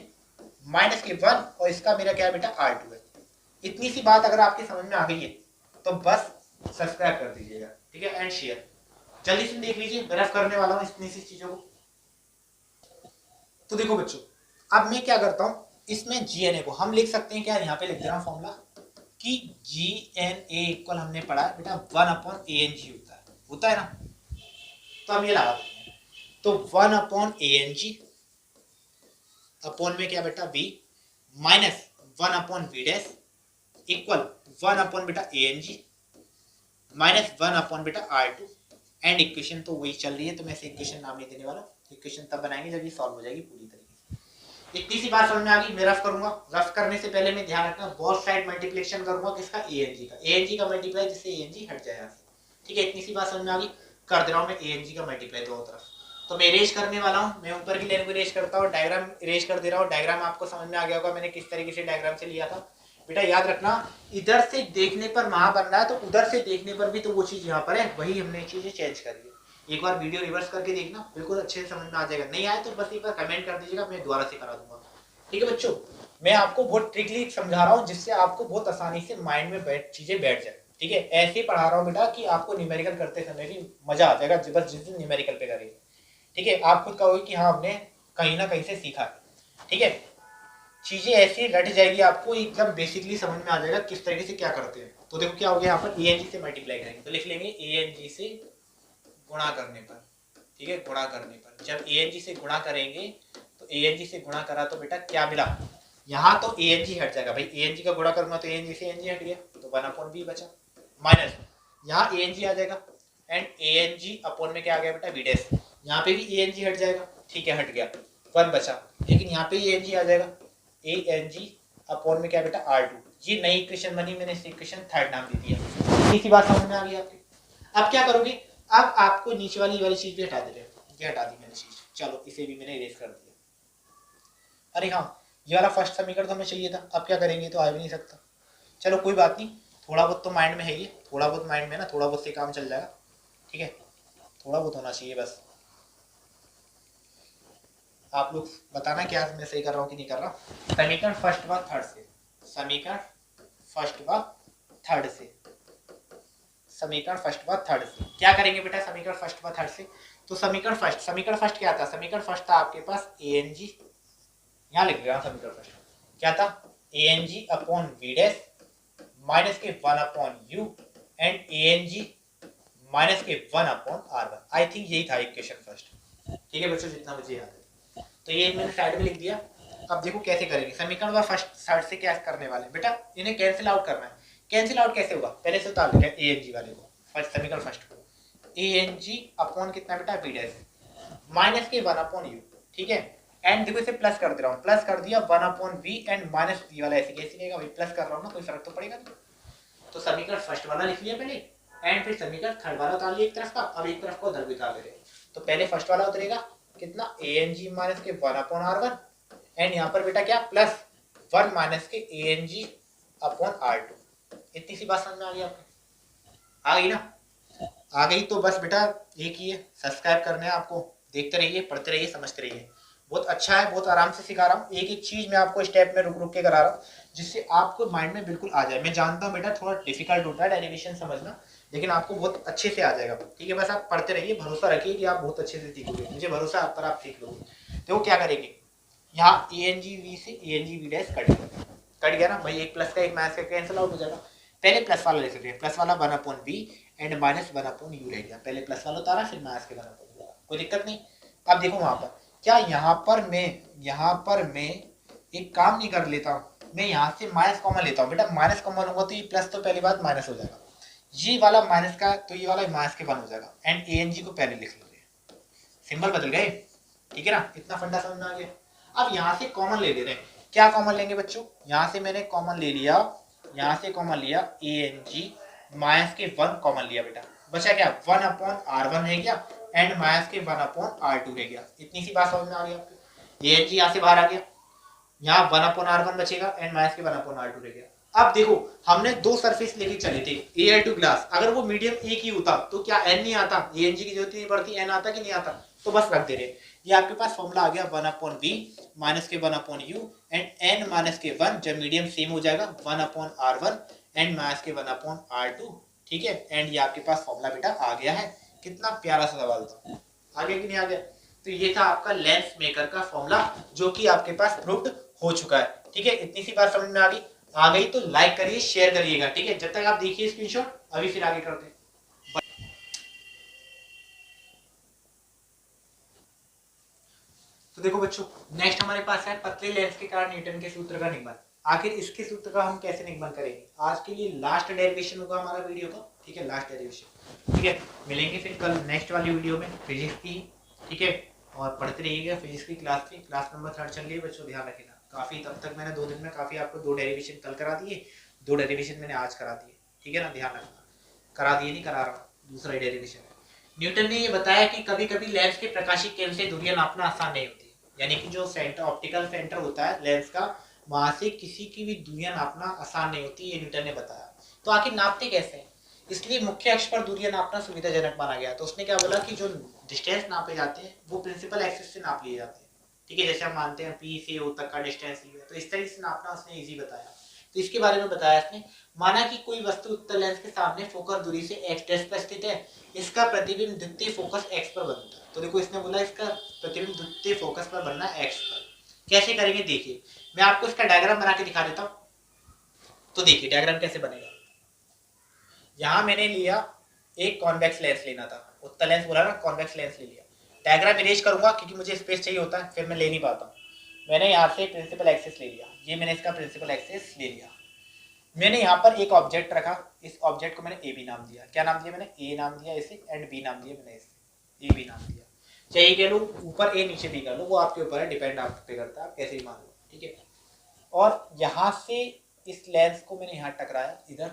माइनस के 1 और इसका मेरा क्या है बेटा R2 है। इतनी सी बात अगर आपके समझ में आ गई है तो बस सब्सक्राइब कर दीजिएगा, ठीक है, एंड शेयर। जल्दी से देख लीजिए, मैं रफ करने वाला हूँ इतनी सी चीजों को। तो देखो बच्चों, अब मैं क्या करता हूँ, इसमें GNA को हम लिख सकते हैं क्या, यहाँ पे लिख दे रहा हूँ फॉर्मूला कि GNA इक्वल हमने पढ़ा है बेटा 1/ANG होता है ना। तो हम ये लगा देते हैं, तो 1/ANG अपॉन में क्या बेटा V minus 1/V dash equal 1/ बेटा ANG माइनस 1/ बेटा R2 एंड इक्वेशन तो वही चल रही है, तो मैं इसे इक्वेशन नाम नहीं देने वाला, इक्वेशन तब बनाएंगे जब ये सॉल्व हो जाएगी पूरी तरीके से। इतनी सी बात समझ में आ गई। मैं रफ करूंगा, रफ करने से पहले मैं ध्यान रखना बोथ साइड मल्टीप्लिकेशन करूंगा किसका, ANG का मल्टीप्लाई, जिससे ANG हट जाए यहाँ से। ठीक है, इतनी सी बात समझ में आ गई। कर दे रहा हूँ मैं ANG का मल्टीप्लाई दोनों तरफ। तो मैं इरेज करने वाला हूँ, मैं ऊपर की लाइन को इरेज करता हूँ, डायग्राम इरेज कर दे रहा हूँ। डायग्राम आपको समझ में आ गया होगा मैंने किस तरीके से डायग्राम से लिया था। बेटा याद रखना, इधर से देखने पर वहां बन रहा है, तो उधर से देखने पर भी तो वो चीज यहाँ पर है, वही हमने चीजें चेंज करी है। एक बार वीडियो रिवर्स करके देखना, बिल्कुल अच्छे से समझ में आ जाएगा। नहीं आए तो बस एक बार कमेंट कर दीजिएगा, मैं दोबारा से करा दूंगा। ठीक है बच्चों, मैं आपको बहुत ट्रिकली समझा रहा हूँ, जिससे आपको बहुत आसानी से माइंड में चीजें बैठ जाए। ठीक है, ऐसे ही पढ़ा रहा हूँ बेटा कि आपको न्यूमेरिकल करते समय भी मजा आ जाएगा, बस जिस दिन न्यूमेरिकल पे करेंगे। ठीक है, आप खुद कहोगे कि हाँ हमने कहीं ना कहीं से सीखा है। ठीक है, चीजें ऐसी रट जाएगी, आपको एकदम बेसिकली समझ में आ जाएगा किस तरीके से क्या करते हैं। तो देखो क्या हो गया, यहाँ पर ANG से मल्टीप्लाई करेंगे तो लिख लेंगे ANG से गुणा करने पर। ठीक है, गुणा करने पर जब ANG से गुणा करेंगे तो ANG से गुणा करा तो बेटा क्या मिला, यहाँ तो ANG हट जाएगा भाई, ANG का गुणा करूंगा तो ANG से ANG हट गया, तो 1/V बचा, माइनस यहाँ ANG आ जाएगा एंड ANG अपॉन में क्या आ गया बेटा V डैश, यहाँ पे भी ANG हट जाएगा। ठीक है, हट गया, 1 बचा, लेकिन यहाँ पे ANG आ जाएगा, ANG अपॉन में क्या बेटा R2। ये नई इक्वेशन बनी, मैंने इस इक्वेशन थर्ड नाम दे दिया। इसी बात समझ में आ गई आपकी। अब क्या करोगे, अब आपको नीचे वाली चीज भी हटा दे रहे हो, ये हटा दी मैंने चीज, चलो इसे भी मैंने इरेज कर दिया। अरे हाँ, ये वाला फर्स्ट समीकरण तो हमें चाहिए था, अब क्या करेंगे, तो आ भी नहीं सकता। चलो कोई बात नहीं, थोड़ा बहुत तो माइंड में है, ये थोड़ा बहुत माइंड में ना, थोड़ा बहुत से काम चल जाएगा। ठीक है, थोड़ा बहुत होना चाहिए बस। आप लोग बताना क्या मैं सही कर रहा हूँ कि नहीं कर रहा। समीकरण फर्स्ट व थर्ड से, समीकरण फर्स्ट व थर्ड से, समीकरण फर्स्ट व थर्ड से क्या करेंगे बेटा, समीकरण फर्स्ट व थर्ड से। तो समीकरण फर्स्ट क्या था, समीकरण फर्स्ट था आपके पास ANG, यहाँ लिख रहा हूँ समीकरण फर्स्ट क्या था, ANG upon V dash minus के 1/U एंड ANG माइनस के 1/R1। आई थिंक यही था इक्वेशन फर्स्ट। ठीक है बच्चों, जितना मुझे याद है, तो ये मैंने साइड में लिख दिया। अब देखो कैसे करेंगे, समीकरण व फर्स्ट साइड से क्या करने वाले बेटा, इन्हें कैंसिल आउट करना है। कैंसिल आउट कैसे होगा, पहले से उतार लेंगे ANG वाले को, फर्स्ट समीकरण फर्स्ट को, ANG अपॉन कितना बेटा V डैश माइनस के 1/U। ठीक है, एंड देखो इसे प्लस कर दे रहा हूँ, प्लस कर दिया 1/V एंड माइनस V वाला ऐसे कैसे रहेगा भाई, प्लस कर रहा हूँ ना, कोई फर्क तो पड़ेगा नहीं। तो समीकरण फर्स्ट वाला लिख लिया पहले एंड फिर समीकरण थर्ड वाला उतार लिया एक तरफ का, अब एक तरफ को उधर भी उतार ले रहे। तो पहले फर्स्ट वाला उतरेगा कितना, ANG माइनस के 1/R1 एंड यहाँ पर बेटा क्या प्लस 1 माइनस के ANG अपॉन R2। इतनी सी बात समझ में आ गई आपको, आ गई ना, आ गई तो बस बेटा एक ही है, सब्सक्राइब करना है आपको, देखते रहिए, पढ़ते रहिए, समझते रहिए। बहुत अच्छा है, बहुत आराम से सिखा रहा हूँ, एक एक चीज मैं आपको स्टेप में रुक रुक के करा रहा हूँ, जिससे आपको माइंड में बिल्कुल आ जाए। मैं जानता हूँ बेटा थोड़ा डिफिकल्ट होता है डेरिवेशन समझना, लेकिन आपको बहुत अच्छे से आ जाएगा। ठीक है, बस आप पढ़ते रहिए, भरोसा रखिए कि आप बहुत अच्छे से सीखोगे, मुझे भरोसा आप पर, आप सीख लोगे। तो क्या करेंगे, यहाँ ANG से ANG V डैश कट गया ना भाई, एक प्लस का एक माइनस का कैंसिल आउट हो जाएगा। पहले प्लस वाला ले सकते हैं, प्लस वाला 1/V एंड माइनस 1/U रह गया, पहले प्लस वाला उतारा फिर माइनस के 1/U, कोई दिक्कत नहीं। अब देखो वहां पर क्या, यहाँ पर मैं एक काम नहीं कर लेता हूँ, मैं यहाँ से माइनस कॉमन लेता हूँ बेटा, माइनस कॉमन होगा तो ये प्लस तो पहली बात माइनस हो जाएगा, ये वाला माइनस का तो ये वाला माइनस के 1 हो जाएगा एंड ANG को पहले लिख लोगे, सिंबल बदल गए। ठीक है ना, इतना फंडा समझ में आ गया। अब यहाँ से कॉमन ले रहे हैं, क्या कॉमन लेंगे बच्चों, यहाँ से मैंने कॉमन ले लिया, यहाँ से कॉमन लिया ANG माइनस के 1 कॉमन लिया बेटा, बचा क्या 1/R1 रह गया एंड माइनस के 1/R2 रह गया। इतनी सी बात समझ में आ गई आपको, ANG यहाँ से बाहर आ गया, यहाँ 1/R1 बचेगा एंड माइनस के 1/R2 रह गया। अब देखो हमने दो सरफेस लेके चले थे Al2 ग्लास, अगर वो मीडियम एक ही होता तो क्या n नहीं आता, ANG की जरूरत नहीं पड़ती, n आता कि नहीं आता, तो बस रख दे रहे। ये आपके पास फॉर्मूला आ गया 1/V माइनस के 1/U एंड n माइनस के 1 जब मीडियम सेम हो जाएगा 1/R1 एंड माइनस के 1/R2। ठीक है, एंड ये आपके पास फॉर्मूला बेटा आ गया है। कितना प्यारा सा सवाल था, आ गया कि नहीं आ गया। तो ये था आपका लेंस मेकर का फॉर्मूला जो कि आपके पास प्रूव्ड हो चुका है। ठीक है, इतनी सी बात समझ में आ गई तो लाइक करिए, शेयर करिएगा। ठीक है, जब तक आप देखिए स्क्रीनशॉट, अभी फिर आगे करते हैं। तो देखो बच्चों, नेक्स्ट हमारे पास है पतले लेंस के कारण न्यूटन के सूत्र का निगमन। आखिर इसके सूत्र का हम कैसे निगमन करेंगे? आज के लिए लास्ट डेरिवेशन होगा हमारा वीडियो का। ठीक है, लास्ट डेरिवेशन। ठीक है, मिलेंगे फिर कल नेक्स्ट वाली वीडियो में फिजिक्स की। ठीक है, और पढ़ते रहिएगा फिजिक्स की क्लास थी, क्लास नंबर 3 चल रही है बच्चों, ध्यान रखिएगा। काफी तब तक मैंने 2 दिन में काफी आपको 2 डेरिवेशन कल करा दिए, 2 डेरिवेशन मैंने आज करा दिए। ठीक है ना, ध्यान रखना। करा दिए नहीं, करा रहा हूँ, दूसरा डेरिवेशन है। न्यूटन ने ये बताया कि कभी कभी लेंस के प्रकाशीय केंद्र से दूरियां नापना आसान नहीं होती, यानी कि जो सेंटर ऑप्टिकल सेंटर होता है लेंस का, वहां से किसी की भी दूरियां नापना आसान नहीं होती, ये न्यूटन ने बताया। तो आखिर नापते कैसे हैं? इसलिए मुख्य अक्ष पर दूरियां नापना सुविधाजनक माना गया। तो उसने क्या बोला कि जो डिस्टेंस नापे जाते हैं वो प्रिंसिपल एक्सिस से नाप लिए जाते हैं। ठीक है, जैसे हम मानते हैं पी से ओ तक का डिस्टेंस लिया, तो इस तरह से नापना उसने इजी बताया। तो इसके बारे में बताया इसने। माना कि कोई वस्तु उत्तल लेंस के सामने फोकस दूरी से x' पर स्थित है, इसका प्रतिबिंब द्वितीय फोकस x पर बनता है। तो देखो इसने बोला इसका प्रतिबिंब द्वितीय फोकस पर बनना है x पर। कैसे करेंगे देखिए, मैं आपको इसका डायग्राम बना के दिखा देता हूं। तो देखिए डायग्राम कैसे बनेगा। यहां मैंने लिया एक कॉन्वेक्स लेंस लेना था, उत्तल लेंस बोला ना, कॉन्वेक्स लेंस ले लिया। डायग्राम इरेज करूंगा क्योंकि मुझे स्पेस चाहिए होता है, फिर मैं ले नहीं पाता हूं। मैंने यहाँ से प्रिंसिपल एक्सिस ले लिया, ये मैंने इसका प्रिंसिपल एक्सिस ले लिया। मैंने यहाँ पर एक ऑब्जेक्ट रखा, इस ऑब्जेक्ट को मैंने ए बी नाम दिया। क्या नाम दिया मैंने? ए नाम दिया इसे, एंड बी नाम दिया मैंने इसे, ए बी नाम दिया। चाहिए कह लो ऊपर ए नीचे बी कर लो, वो आपके ऊपर है, डिपेंड आप पे करता है, आप कैसे ही मान लो। ठीक है, और यहाँ से इस लेंस को मैंने यहाँ टकराया, इधर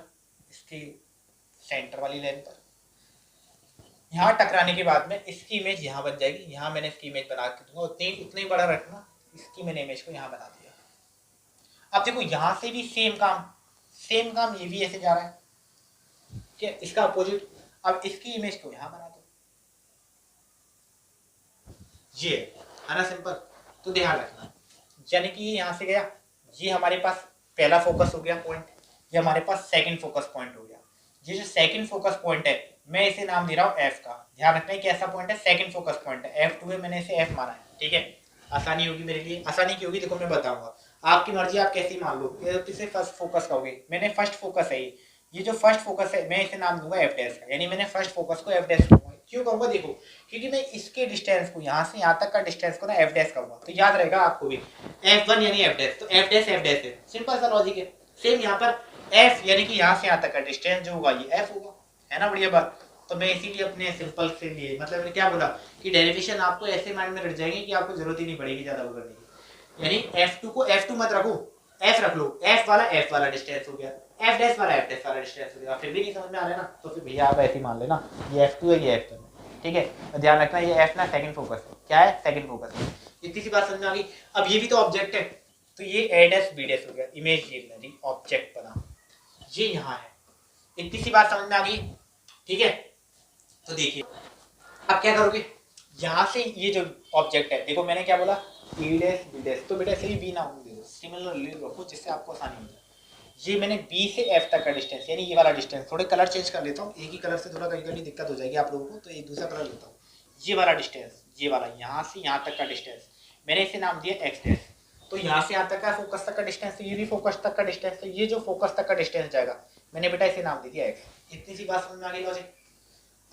इसके सेंटर वाली लेंस पर। यहाँ टकराने के बाद में इसकी इमेज यहाँ बन जाएगी, यहाँ मैंने इसकी इमेज बना के दूंगा, उतना ही बड़ा रखना। इसकी मैंने इमेज को यहाँ बना दिया। अब देखो यहाँ से भी सेम काम, ये भी ऐसे जा रहा है। ठीक है, इसका अपोजिट। अब इसकी इमेज को यहां बना दो, ये है ना, सिंपल। तो ध्यान रखना, यानी कि ये यहां से गया, ये हमारे पास पहला फोकस हो गया पॉइंट, ये हमारे पास सेकंड फोकस पॉइंट हो गया। ये जो सेकंड फोकस पॉइंट है, मैं इसे नाम दे रहा हूं एफ का। ध्यान रखना कि ऐसा पॉइंट है, सेकंड फोकस पॉइंट है, F2 है, मैंने इसे F माना है। ठीक है, आसानी होगी मेरे लिए। आसानी की होगी देखो मैं बताऊंगा, आपकी मर्जी, आप कैसी मान लो। किसे फर्स्ट फोकस कहोगे? मैंने फर्स्ट फोकस है ये जो फर्स्ट फोकस है, मैं इसे नाम दूंगा F' का, यानी मैंने फर्स्ट फोकस को F' कहूंगा। क्यों कहूंगा देखो, क्योंकि मैं इसके डिस्टेंस को, यहाँ से यहाँ तक का डिस्टेंस को ना F' कहूंगा, तो याद रहेगा आपको भी, F1 यानी F', तो F' है, सिंपल सा लॉजिक है। सेम यहाँ पर F यानी कि यहाँ से यहाँ तक का डिस्टेंस जो होगा ये F होगा, है ना, बढ़िया बात। तो मैं इसीलिए अपने सिंपल से लिए, मतलब मैंने क्या बोला कि डेरिवेशन आपको ऐसे माइंड में रख जाएंगे कि आपको जरूरत ही नहीं पड़ेगी ज्यादा वो करने की। यानी F2 को F2 मत रखो, F रख लो, F वाला डिस्टेंस हो गया, F' वाला डिस्टेंस हो गया। फिर भी नहीं समझ में आ रहा है ना, तो फिर भैया आप ऐसे ही मान लेना, ये F2 है, ये F1 है। ठीक है, तो ध्यान रखना ये F ना सेकंड फोकस है। क्या है? सेकंड फोकस है। इतनी सी बात समझ में आ गई। अब ये भी तो ऑब्जेक्ट है, तो ये A' हो गया, इमेज ये मेरी ऑब्जेक्ट बना, ये यहाँ है। इतनी सी बात समझ में आ गई। ठीक है, तो देखिए अब क्या करोगे, यहाँ से ये जो ऑब्जेक्ट है, देखो मैंने क्या बोला, E', तो बेटा ऐसे ही बी नाम दे दो, सिमिलरली रखो जिससे आपको आसानी हो जाए। ये मैंने बी से एफ तक का डिस्टेंस, यानी ये वाला डिस्टेंस, थोड़े कलर चेंज कर लेता हूँ, एक ही कलर से थोड़ा कहीं कहीं दिक्कत हो जाएगी आप लोगों को, तो एक दूसरा कलर लेता हूँ। ये वाला डिस्टेंस, ये वाला यहाँ से यहाँ तक का डिस्टेंस, मैंने इसे नाम दिया X'। तो यहाँ से यहाँ तक का फोकस तक का डिस्टेंस, तो ये भी फोकस तक का डिस्टेंस, तो ये जो फोकस तक का डिस्टेंस जाएगा, मैंने बेटा इसे नाम दे दिया X। इतनी सी बात समझ में आ गई, लॉजिक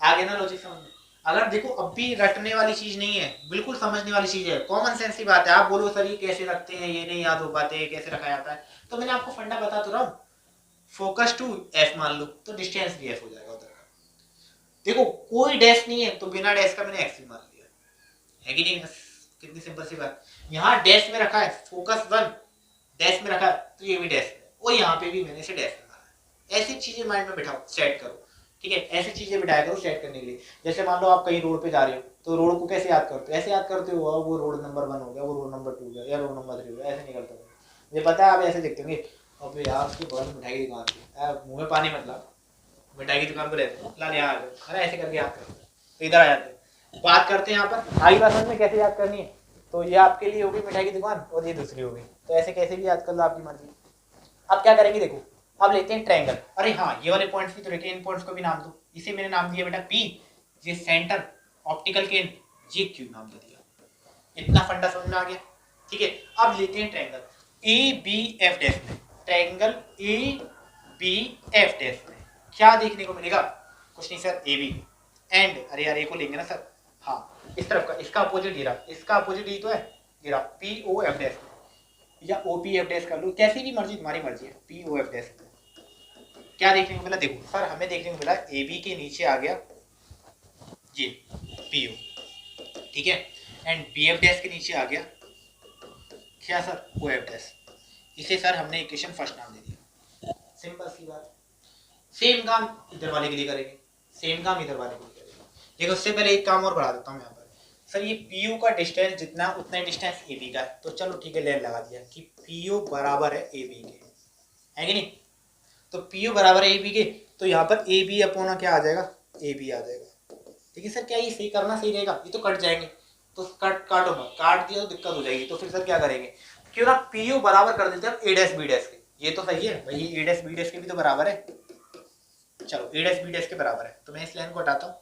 आ गया ना, लॉजिक समझ में। अगर देखो अब भी रटने वाली चीज नहीं है, बिल्कुल समझने वाली चीज है, कॉमन सेंस की बात है। आप बोलो सर ये कैसे रखते हैं, ये नहीं याद हो पाते, कैसे रखा जाता है, तो मैंने आपको फंडा बता तो रहा हूँ, फोकस टू F मान लो, तो डिस्टेंस भी F हो जाएगा उधर का। देखो कोई डैश नहीं है, तो बिना डैश का मैंने X मान लिया, है कि नहीं? कितनी सिंपल सी बात। यहाँ डैश में रखा है, फोकस 1 डैश में रखा है, तो ये भी डैश में, और यहाँ पे भी मैंने इसे डैश में माना है। ऐसी चीजें माइंड में बिठाओ, सेट करो। ठीक है, ऐसी चीजें बिठाया करो सेट करने के लिए। जैसे मान लो आप कहीं रोड पे जा रहे हो, तो रोड को कैसे याद करते हो? ऐसे याद करते हो, वो रोड नंबर 1 हो गया, वो रोड नंबर 2 हो गया, या रोड नंबर 3 हो गया, ऐसे नहीं करते हो। मुझे पता है आप ऐसे देखते होंगे, अबे यार उसके बगल में मिठाई की दुकान थी, मुंह में पानी मत ला, मिठाई की दुकान पर रहते हो, ला यहाँ आ ऐसे करके याद करते, तो इधर आ जाते। बात करते हैं यहाँ पर, आई बात समझ में कैसे याद करनी है। तो ये आपके लिए होगी मिठाई की दुकान, और ये दूसरी होगी, तो ऐसे कैसे भी याद कर लो, आपकी मर्जी। अब क्या करेंगे देखो, अब लेते हैं ट्रायंगल। अरे हाँ, ये वाले पॉइंट्स भी तो रखे, इन पॉइंट्स को भी नाम दो। इसे मैंने नाम दिया बेटा P, ये सेंटर ऑप्टिकल केंद्र, ये Q नाम दे दिया। इतना फंडा समझ में आ गया। ठीक है, अब लेते हैं triangle A B F dash में। Triangle A B F dash में क्या देखने को मिलेगा? कुछ नहीं सर, ए बी एंड, अरे यार ए को लेंगे ना सर, हाँ इस तरफ का, इसका अपोजिट ये रहा, इसका अपोजिट ये तो है, ये रहा पी ओ एफ डैश या ओ पी एफ डैश कर लो, कैसी भी मर्जी, तुम्हारी मर्जी है। पी ओ एफ डैश क्या देखने को मिला? देखो सर, हमें देखने को मिला ए बी के नीचे आ गया ये पी ओ, ठीक है, एंड बी एफ डैश के नीचे आ गया क्या सर? O F dash. इसे सर हमने इक्वेशन फर्स्ट नाम दे दिया। सिंपल सी बात। सेम काम इधर वाले के लिए करेंगे, सेम काम इधर वाले के लिए करेंगे। देखो उससे पहले एक काम और बढ़ा देता हूँ यहाँ पर। सर ये पी यू का डिस्टेंस जितना उतना ही डिस्टेंस ए बी का है, तो चलो ठीक है, लेन लगा दिया कि पी यू बराबर है ए बी के, है कि नहीं? तो पी यू बराबर है ए बी के, तो यहाँ पर ए बी अपोना क्या आ जाएगा? ए बी आ जाएगा। ठीक है सर, क्या ये सही करना सही रहेगा? ये तो कट जाएंगे, तो काटो मत, काट दिया तो दिक्कत हो जाएगी। तो फिर सर क्या करेंगे? क्यों ना पी यू बराबर कर देते हैं ए डैश बी डैश के। ये तो सही है भाई, ए डैश बी डैश के भी तो बराबर है। चलो ए डैश बी डैश के बराबर है, तो मैं इस लाइन को हटाता हूँ।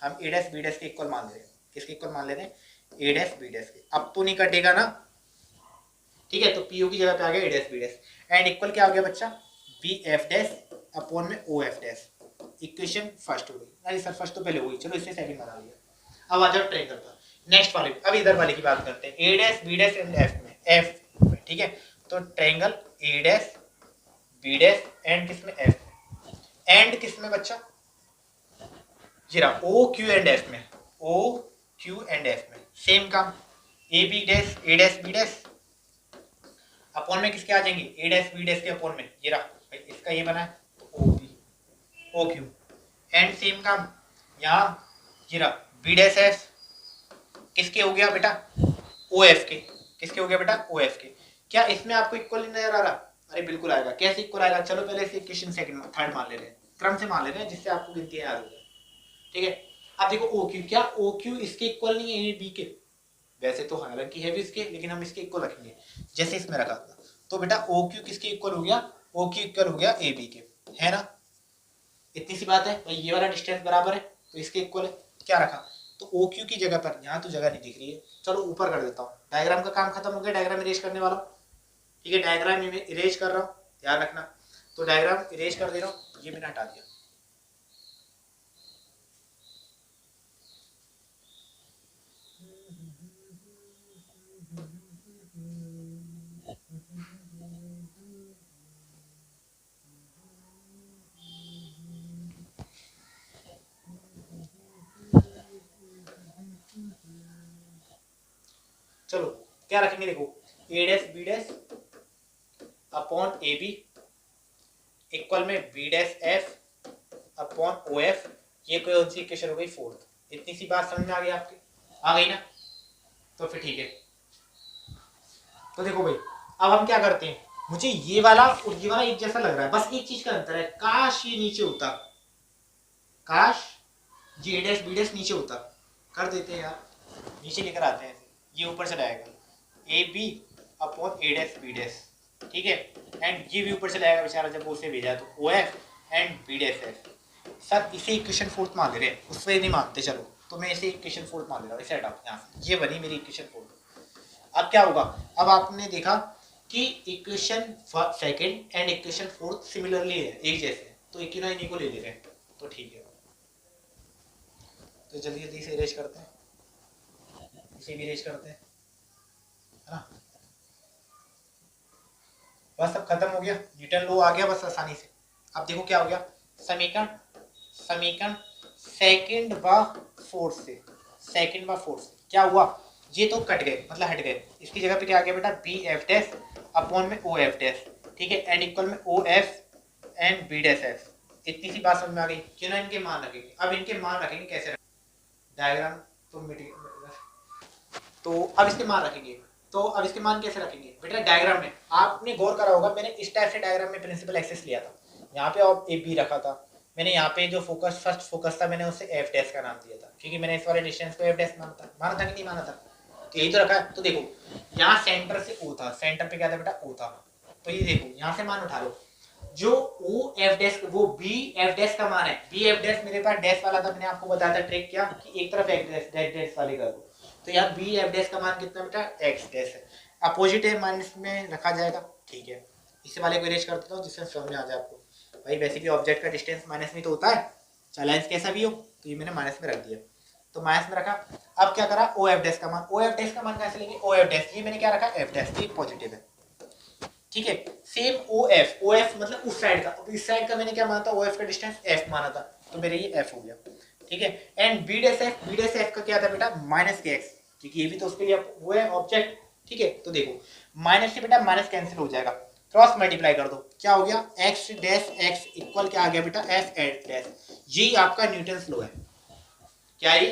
हम ए डैश बी डैश के इक्वल मान ले रहे हैं। किसके इक्वल मान ले रहे हैं? ए डैश बी डैश के। अब तो नहीं कटेगा ना, ठीक है? तो पी यू की जगह पे आ गया A dash B dash and equal क्या आ गया बच्चा? बी एफ डैश अपॉन में O F dash. Equation first हो गई। अरे सर फर्स्ट तो पहले हुई, चलो इससे सेकंड बना लिया। अब आ जाओ ट्रायंगल पर, नेक्स्ट वाले। अब इधर वाले की बात करते हैं, A dash B dash and F में, एफ में, ठीक है? तो triangle A dash B dash and किसमें? एफ में। एंड किसमें बच्चा? जीरा ओ क्यू एंड एफ में, ओ क्यू एंड एफ में। सेम काम, A B dash A dash B dash upon में किसके आ जाएंगे? ए डैश बी डैश के अपॉन में, ये रहा भाई, इसका ये बना है तो O B O Q and same काम यहाँ, ये रहा बी डैश एफ किसके हो गया बेटा? ओ एफ के। किसके हो गया बेटा? ओ एफ के। क्या इसमें आपको इक्वल नजर आ रहा? अरे बिल्कुल आएगा। कैसे इक्वल आएगा? चलो पहले इसे इक्वेशन सेकंड थर्ड मान ले रहे हैं, क्रम से मान ले रहे हैं जिससे आपको गिनती याद हो जाए, ठीक है? अब देखो ओ क्यू, क्या ओ क्यू इसके इक्वल नहीं है ए बी के? वैसे तो हालांकि है भी इसके, लेकिन हम इसके इक्वल रखेंगे जैसे इसमें रखा था। तो बेटा ओ क्यू किसके इक्वल हो गया? ओ क्यू इक्वल हो गया ए बी के, है ना? इतनी सी बात है भाई, ये वाला डिस्टेंस बराबर है तो इसके इक्वल है। क्या रखा? तो ओ क्यू की जगह पर, यहाँ तो जगह नहीं दिख रही है, चलो ऊपर कर देता हूँ। डायग्राम का काम खत्म हो गया, डायग्राम इरेज करने वाला हूँ, ठीक है? डायग्राम इरेज कर रहा हूँ, ध्यान रखना। तो डायग्राम इरेज कर दे रहा हूँ, ये मैंने हटा दिया। चलो क्या रखेंगे? देखो A dash B dash upon A B equal में B dash F upon O F. ये कौन सी इक्वेशन हो गई? फोर्थ। इतनी सी बात समझ में आ गई आपकी? आ गई ना? तो फिर ठीक है। तो देखो भाई, अब हम क्या करते हैं, मुझे ये वाला और ये वाला एक जैसा लग रहा है, बस एक चीज का अंतर है, काश ये नीचे होता, काश ये ए डैश बी डैश नीचे होता। कर देते हैं यार, नीचे लेकर आते हैं, ये ऊपर चला आएगा A B upon A dash B dash, ठीक है? एंड ये भी ऊपर चला आएगा बेचारा, जब वो उसे भेजा तो O F and B dash F. Sir इसे इक्वेशन फोर्थ मान ले रहे हैं, उससे नहीं मानते, चलो तो मैं इसे इक्वेशन फोर्थ मान ले रहा हूँ। इसे हटाओ यहाँ से, ये बनी मेरी इक्वेशन फोर्थ। अब क्या होगा? अब आपने देखा कि equation second and equation fourth similarly है, एक जैसे, तो एक इन्हीं को ले ले रहे हैं, तो ठीक है। तो जल्दी जल्दी से इरेज करते हैं, इसे भी इरेज करते हैं, है ना? बस अब खत्म हो गया, न्यूटन लॉ आ गया बस आसानी से। अब देखो क्या हो गया, समीकरण समीकरण सेकंड व फोर्थ से, सेकंड व फोर्थ से क्या हुआ? ये तो कट गए, मतलब हट गए। इसकी जगह पे क्या आ गया बेटा? बी एफ डैश अपॉन में ओ एफ डैश, ठीक है? एंड इक्वल में O F and B dash F. इतनी सी बात समझ में आ गई। क्यों ना इनके मान रखेंगे। अब इनके मान रखेंगे कैसे? डायग्राम तो मिट गया, तो अब इसके मान रखेंगे। तो अब इसके मान कैसे रखेंगे बेटा? डायग्राम में आपने गौर करा होगा, मैंने इस टाइप से डायग्राम में प्रिंसिपल एक्सेस लिया था। यहाँ पे और ए बी रखा था मैंने, यहाँ पे जो फोकस फर्स्ट फोकस था मैंने उसे एफ डैश का नाम दिया था, क्योंकि मैंने इस वाले डिस्टेंस को एफ डैश माना था कि नहीं माना था? तो यही तो रखा है। तो देखो यहाँ सेंटर से ओ था, सेंटर पे क्या था बेटा? ओ था। तो ये देखो यहाँ से मान उठा लो, जो ओ एफ डैश वो बी एफ डैश का मान है। बी एफ डैश मेरे पास डैश वाला था, मैंने आपको बताया था ट्रिक क्या, कि एक तरफ एक डैश वाले कर दो, तो यहाँ बी एफ डैश का मान कितना बेटा एक्स डैश है, अपोजिट है माइनस में रखा जाएगा, ठीक है। इसी वाले को इरेज कर देता हूँ जिससे समझ में आ जाए आपको। भाई वैसे भी ऑब्जेक्ट का डिस्टेंस माइनस में तो होता है, चाहे लेंस कैसा भी हो, तो ये मैंने माइनस में रख दिया, तो माइनस में रखा। अब क्या करा, ओ एफ डैश का मान, ओ एफ डैश का मान कैसे लेंगे, ओ एफ डैश ये मैंने क्या रखा एफ डैश, ये पॉजिटिव है, ठीक है। सेम ओ एफ मतलब उस साइड का, इस साइड का मैंने क्या माना था, ओ एफ का डिस्टेंस एफ माना था, तो मेरे ये एफ हो गया, ठीक है। एंड बी डैश एफ का क्या था बेटा माइनस के एक्स, क्योंकि ये भी तो उसके लिए वो है ऑब्जेक्ट, ठीक है। तो देखो माइनस से बेटा माइनस कैंसिल हो जाएगा, क्रॉस मल्टीप्लाई कर दो, क्या हो गया एक्स डैश एक्स इक्वल क्या आ गया बेटा एफ एट डैश, ये आपका न्यूटन लॉ है, क्या ये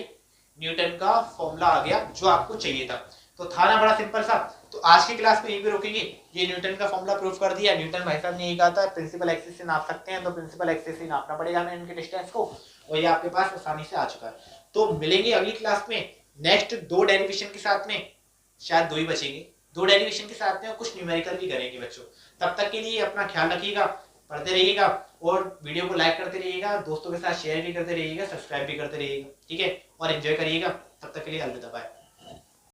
न्यूटन का फॉर्मूला आ गया जो आपको चाहिए था। तो था ना बड़ा सिंपल सा। तो आज की क्लास को यहीं पे रोकेंगे, ये न्यूटन का फॉर्मूला प्रूफ कर दिया। न्यूटन भाई साहब ने यही कहा था प्रिंसिपल एक्सिस से नाप सकते हैं, तो प्रिंसिपल एक्सिस से नापना पड़ेगा हमें इनके डिस्टेंस को, और ये आपके पास आसानी से आ चुका है। तो मिलेंगे अगली क्लास में नेक्स्ट 2 डेरिवेशन के साथ में, शायद 2 ही बचेंगे, 2 डेरिवेशन के साथ में और कुछ न्यूमेरिकल भी करेंगे बच्चों। तब तक के लिए अपना ख्याल रखिएगा, पढ़ते रहिएगा और वीडियो को लाइक करते रहिएगा, दोस्तों के साथ शेयर भी करते रहिएगा, सब्सक्राइब भी करते रहिएगा, ठीक है। और एंजॉय करिएगा, तब तक के लिए अलविदा, बाय।